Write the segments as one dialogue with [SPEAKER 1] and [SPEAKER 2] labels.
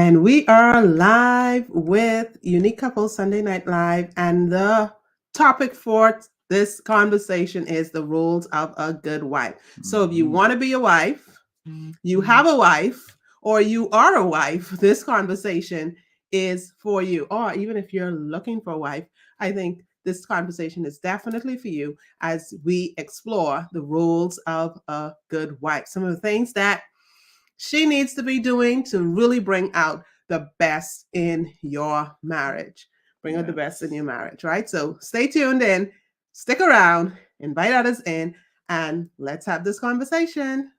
[SPEAKER 1] And we are live with Unique Couple Sunday Night Live. And the topic for this conversation is the rules of a good wife. So if you want to be a wife, you have a wife, or you are a wife, this conversation is for you. Or even if you're looking for a wife, I think this conversation is definitely for you as we explore the rules of a good wife. Some of the things that she needs to be doing to really bring out the best in your marriage. Bring out the best in your marriage, right? So stay tuned in, stick around, invite others in, and let's have this conversation.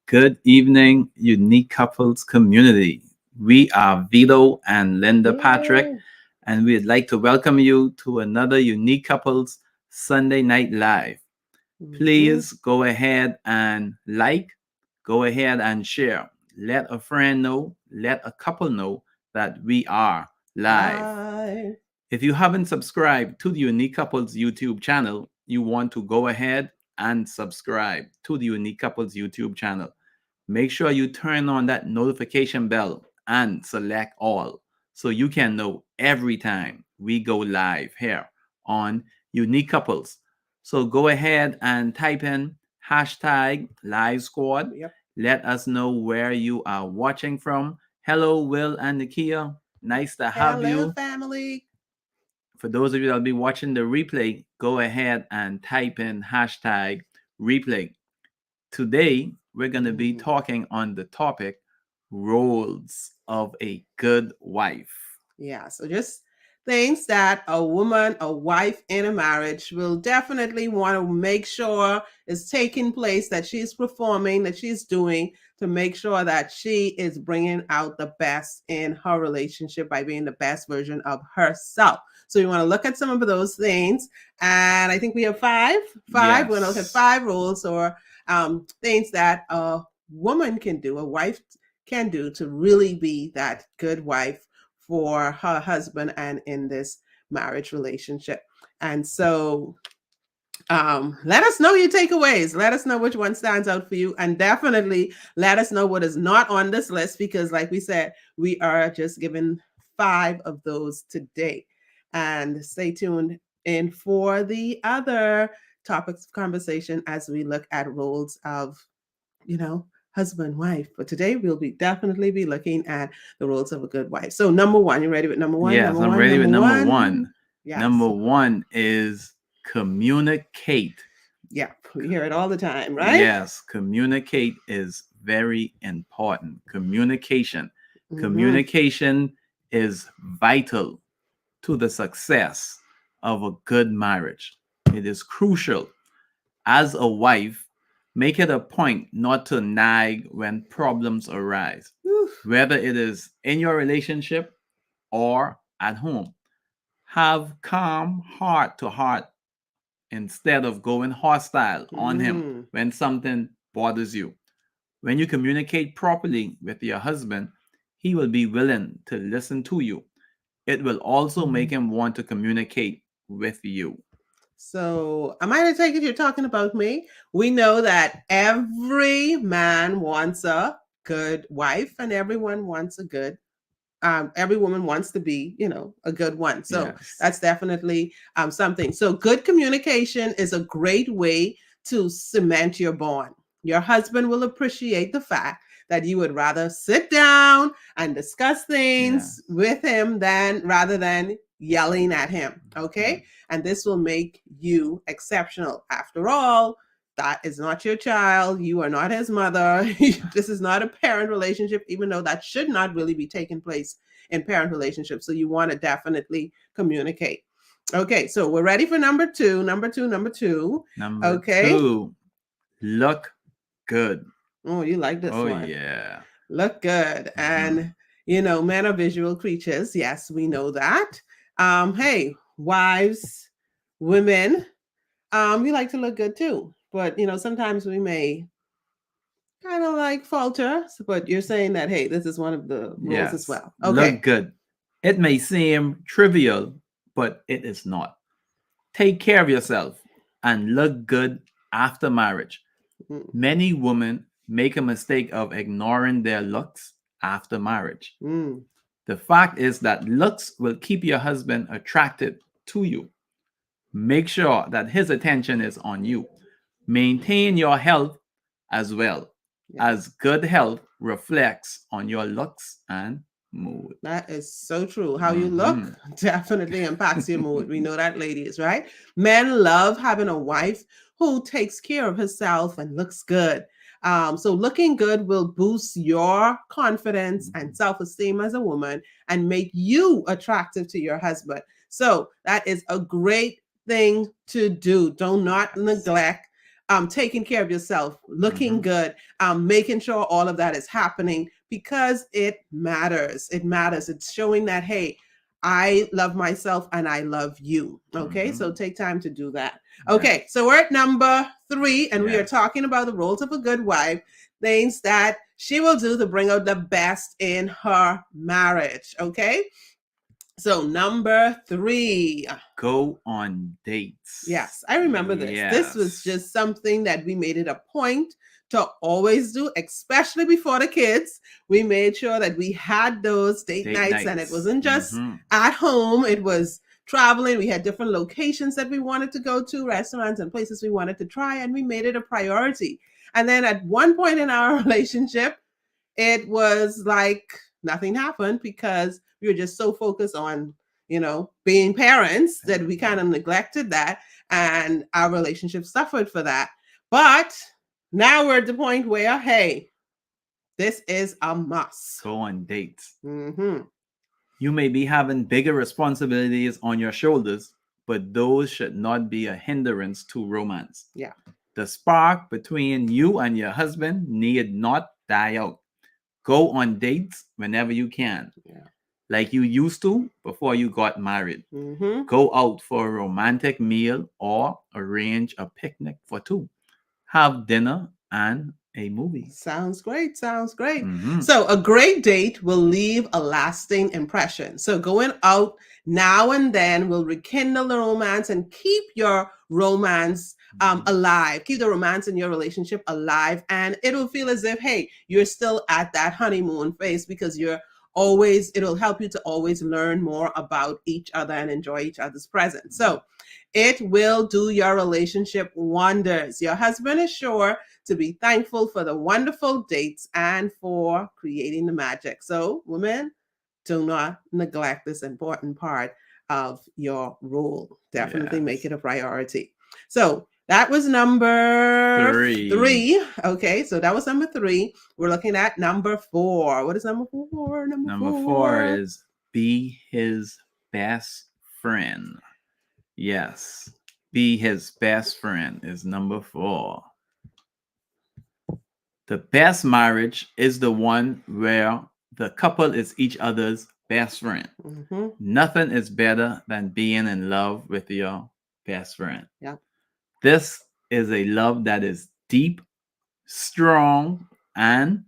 [SPEAKER 2] Good evening, Unique Couples community. We are Vito and Linda Patrick, and we'd like to welcome you to another Unique Couples Sunday Night Live. Please go ahead and go ahead and share. Let a friend know, let a couple know that we are live. If you haven't subscribed to the Unique Couples YouTube channel, you want to go ahead and subscribe to the Unique Couples YouTube channel. Make sure you turn on that notification bell and select all so you can know every time we go live here on Unique Couples. So go ahead and type in hashtag live squad. Let us know where you are watching from. Hello, Will and Nakia. Nice to have you.
[SPEAKER 1] Hello, family.
[SPEAKER 2] For those of you that will be watching the replay, go ahead and type in hashtag replay. Today, we're going to be talking on the topic roles of a good wife.
[SPEAKER 1] Yeah, so just things that a woman, a wife in a marriage will definitely want to make sure is taking place, that she's performing, that she's doing to make sure that she is bringing out the best in her relationship by being the best version of herself. So you want to look at some of those things. And I think we have five. We're going to look at 5 rules or things that a woman can do, a wife can do to really be that good wife for her husband and in this marriage relationship. And so let us know your takeaways. Let us know which one stands out for you, and definitely let us know what is not on this list, because like we said, we are just giving 5 of those today. And stay tuned in for the other topics of conversation as we look at roles of, husband, wife. But today we'll be definitely be looking at the roles of a good wife. So number 1, you ready with number 1?
[SPEAKER 2] Yes, I'm ready with number 1.
[SPEAKER 1] Yes.
[SPEAKER 2] Number 1 is communicate.
[SPEAKER 1] Yeah, we hear it all the time, right?
[SPEAKER 2] Yes, communicate is very important. Communication.
[SPEAKER 1] Mhm.
[SPEAKER 2] Communication is vital to the success of a good marriage. It is crucial. As a wife, make it a point not to nag when problems arise, whether it is in your relationship or at home. Have calm heart to heart instead of going hostile on him when something bothers you. When you communicate properly with your husband, he will be willing to listen to you. It will also make him want to communicate with you.
[SPEAKER 1] So, am I to take it you're talking about me? We know that every man wants a good wife, and everyone wants a good every woman wants to be, a good one. So
[SPEAKER 2] Yes.
[SPEAKER 1] that's definitely something. So good communication is a great way to cement your bond. Your husband will appreciate the fact that you would rather sit down and discuss things with him rather than yelling at him. Okay. And this will make you exceptional. After all, that is not your child. You are not his mother. This is not a parent relationship, even though that should not really be taking place in parent relationships. So you want to definitely communicate. Okay, so we're ready for number 2. Number 2.
[SPEAKER 2] Number
[SPEAKER 1] Okay.
[SPEAKER 2] 2, look good.
[SPEAKER 1] Oh, you like this one.
[SPEAKER 2] Oh, yeah.
[SPEAKER 1] Look good. And, men are visual creatures. Yes, we know that. Hey, wives, women, we like to look good too. But, sometimes we may kind of like falter. But you're saying that, hey, this is one of the rules as well. Okay.
[SPEAKER 2] Look good. It may seem trivial, but it is not. Take care of yourself and look good after marriage. Many women make a mistake of ignoring their looks after marriage. The fact is that looks will keep your husband attracted to you. Make sure that his attention is on you. Maintain your health as well, as good health reflects on your looks and mood.
[SPEAKER 1] That is so true. How you look definitely impacts your mood. We know that, ladies, right? Men love having a wife who takes care of herself and looks good. So looking good will boost your confidence and self-esteem as a woman and make you attractive to your husband. So that is a great thing to do. Do not neglect taking care of yourself, looking good, making sure all of that is happening, because it matters. It matters. It's showing that, hey, I love myself and I love you. Okay, so take time to do that. Okay, so we're at number 3, and we are talking about the roles of a good wife, things that she will do to bring out the best in her marriage. Okay, so number 3.
[SPEAKER 2] Go on dates.
[SPEAKER 1] Yes, I remember this. This was just something that we made it a point to always do, especially before the kids. We made sure that we had those date nights, and it wasn't just at home. It was traveling. We had different locations that we wanted to go to, restaurants and places we wanted to try, and we made it a priority. And then at one point in our relationship, it was like nothing happened because we were just so focused on, being parents that we kind of neglected that, and our relationship suffered for that. But now we're at the point where, hey, this is a must.
[SPEAKER 2] Go on dates. You may be having bigger responsibilities on your shoulders, but those should not be a hindrance to romance.
[SPEAKER 1] Yeah.
[SPEAKER 2] The spark between you and your husband need not die out. Go on dates whenever you can. Like you used to before you got married. Go out for a romantic meal or arrange a picnic for 2. Have dinner and a movie.
[SPEAKER 1] Sounds great. Sounds great.
[SPEAKER 2] Mhm.
[SPEAKER 1] So, a great date will leave a lasting impression. So, going out now and then will rekindle the romance and keep your romance alive. Keep the romance in your relationship alive. And it will feel as if, hey, you're still at that honeymoon phase because it'll help you to always learn more about each other and enjoy each other's presence. So, it will do your relationship wonders. Your husband is sure to be thankful for the wonderful dates and for creating the magic. So, women, do not neglect this important part of your role. Definitely make it a priority. So, that was number three. Okay, so that was number 3. We're looking at number 4. What is number 4?
[SPEAKER 2] Number four is be his best friend. Yes. Be his best friend is number 4. The best marriage is the one where the couple is each other's best friend.
[SPEAKER 1] Mm-hmm.
[SPEAKER 2] Nothing is better than being in love with your best friend.
[SPEAKER 1] Yeah.
[SPEAKER 2] This is a love that is deep, strong, and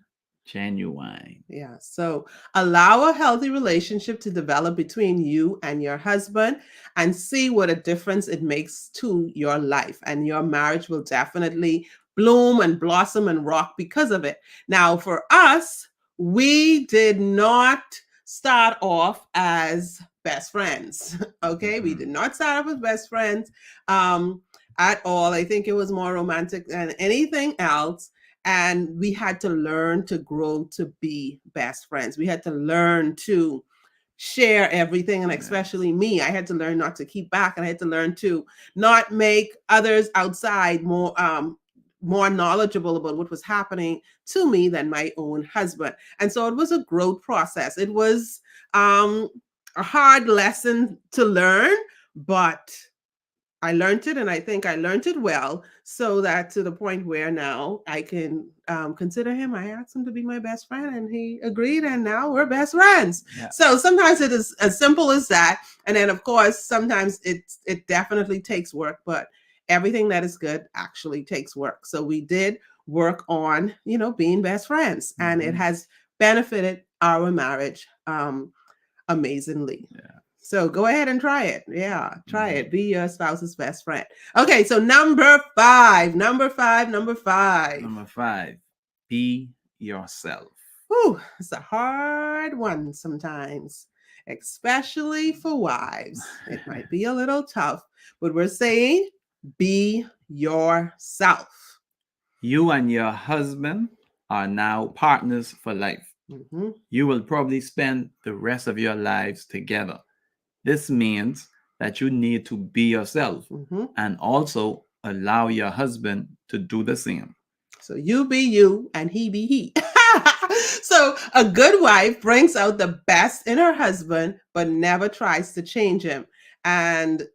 [SPEAKER 2] genuine.
[SPEAKER 1] Yeah. So allow a healthy relationship to develop between you and your husband and see what a difference it makes to your life. And your marriage will definitely bloom and blossom and rock because of it. Now, for us, we did not start off as best friends. Okay. We did not start off as best friends at all. I think it was more romantic than anything else. And we had to learn to grow to be best friends. We had to learn to share everything. And especially me, I had to learn not to keep back. And I had to learn to not make others outside more knowledgeable about what was happening to me than my own husband. And so it was a growth process. It was a hard lesson to learn, but I learned it, and I think I learned it well, so that to the point where now I can consider him. I asked him to be my best friend, and he agreed, and now we're best friends. Yeah. So sometimes it is as simple as that, and then of course sometimes it definitely takes work, but everything that is good actually takes work. So we did work on being best friends, and it has benefited our marriage amazingly. Yeah. So go ahead and try it. Yeah, try it. Be your spouse's best friend. Okay, so number 5. Number 5.
[SPEAKER 2] Be yourself.
[SPEAKER 1] Ooh, it's a hard one sometimes, especially for wives. It might be a little tough, but we're saying be yourself.
[SPEAKER 2] You and your husband are now partners for life. Mm-hmm. You will probably spend the rest of your lives together. This means that you need to be yourself and also allow your husband to do the same.
[SPEAKER 1] So you be you and he be he. So a good wife brings out the best in her husband, but never tries to change him. And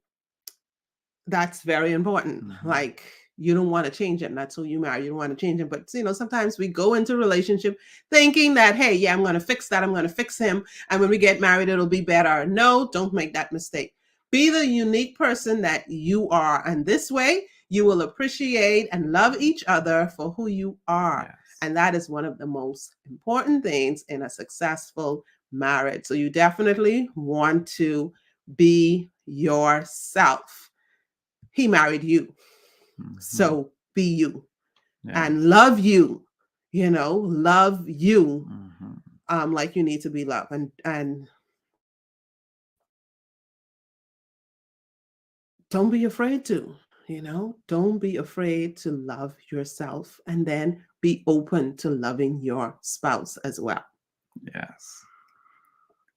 [SPEAKER 1] that's very important. Like, you don't want to change him. That's who you marry. You don't want to change him. But, sometimes we go into a relationship thinking that, hey, yeah, I'm going to fix that. I'm going to fix him. And when we get married, it'll be better. No, don't make that mistake. Be the unique person that you are. And this way, you will appreciate and love each other for who you are. Yes. And that is one of the most important things in a successful marriage. So you definitely want to be yourself. He married you. So be you and love you, love you like you need to be loved. And don't be afraid to, don't be afraid to love yourself, and then be open to loving your spouse as well.
[SPEAKER 2] Yes.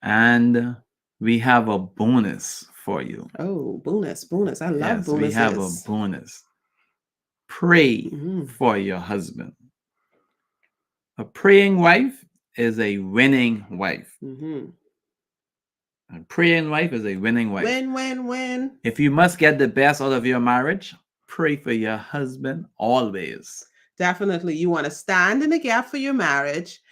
[SPEAKER 2] And we have a bonus for you.
[SPEAKER 1] Oh, bonus. I love bonuses.
[SPEAKER 2] We have a bonus. Pray for your husband. A praying wife is a winning wife. A praying wife is a winning wife.
[SPEAKER 1] Win.
[SPEAKER 2] If you must get the best out of your marriage, pray for your husband always.
[SPEAKER 1] Definitely. You want to stand in the gap for your marriage.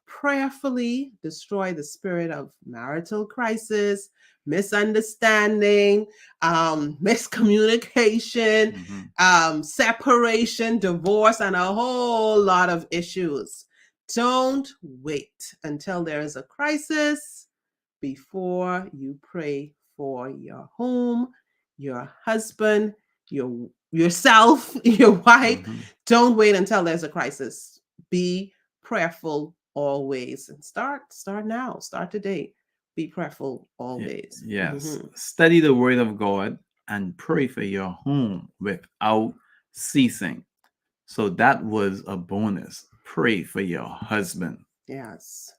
[SPEAKER 1] Prayerfully destroy the spirit of marital crisis, misunderstanding, miscommunication, separation, divorce, and a whole lot of issues. Don't wait until there is a crisis before you pray for your home, your husband, yourself, your wife. Don't wait until there's a crisis. Be prayerful always, and start now. Start today. Be prayerful always.
[SPEAKER 2] Yes. Study the word of God and pray for your home without ceasing. So that was a bonus. Pray for your husband.
[SPEAKER 1] Yes.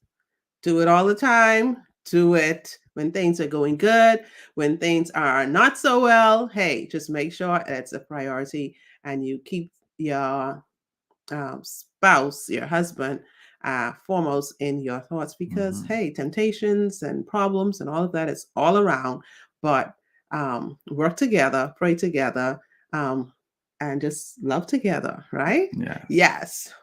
[SPEAKER 1] Do it all the time. Do it when things are going good. When things are not so well, hey, just make sure it's a priority and you keep your spouse, your husband, foremost in your thoughts, because hey, temptations and problems and all of that is all around. But work together, pray together, and just love together, right? Yes.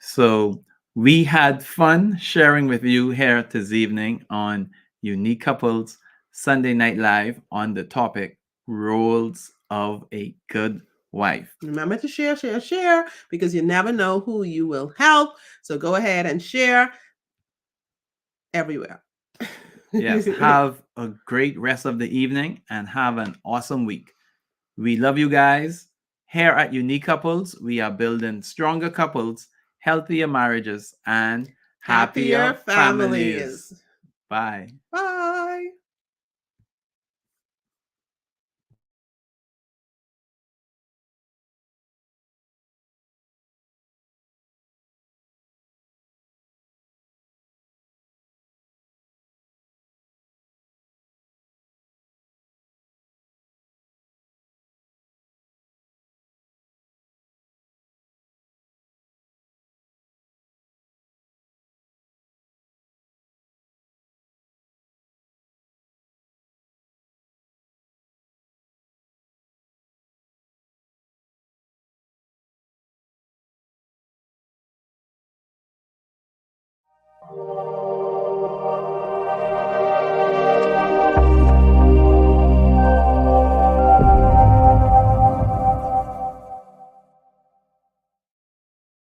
[SPEAKER 2] So we had fun sharing with you here this evening on Unique Couples Sunday Night Live on the topic Roles of a Good Wife.
[SPEAKER 1] Remember to share, because you never know who you will help. So go ahead and share everywhere.
[SPEAKER 2] Yes, have a great rest of the evening and have an awesome week. We love you guys. Here at Unique Couples, we are building stronger couples, healthier marriages, and happier families. Bye.
[SPEAKER 1] Bye.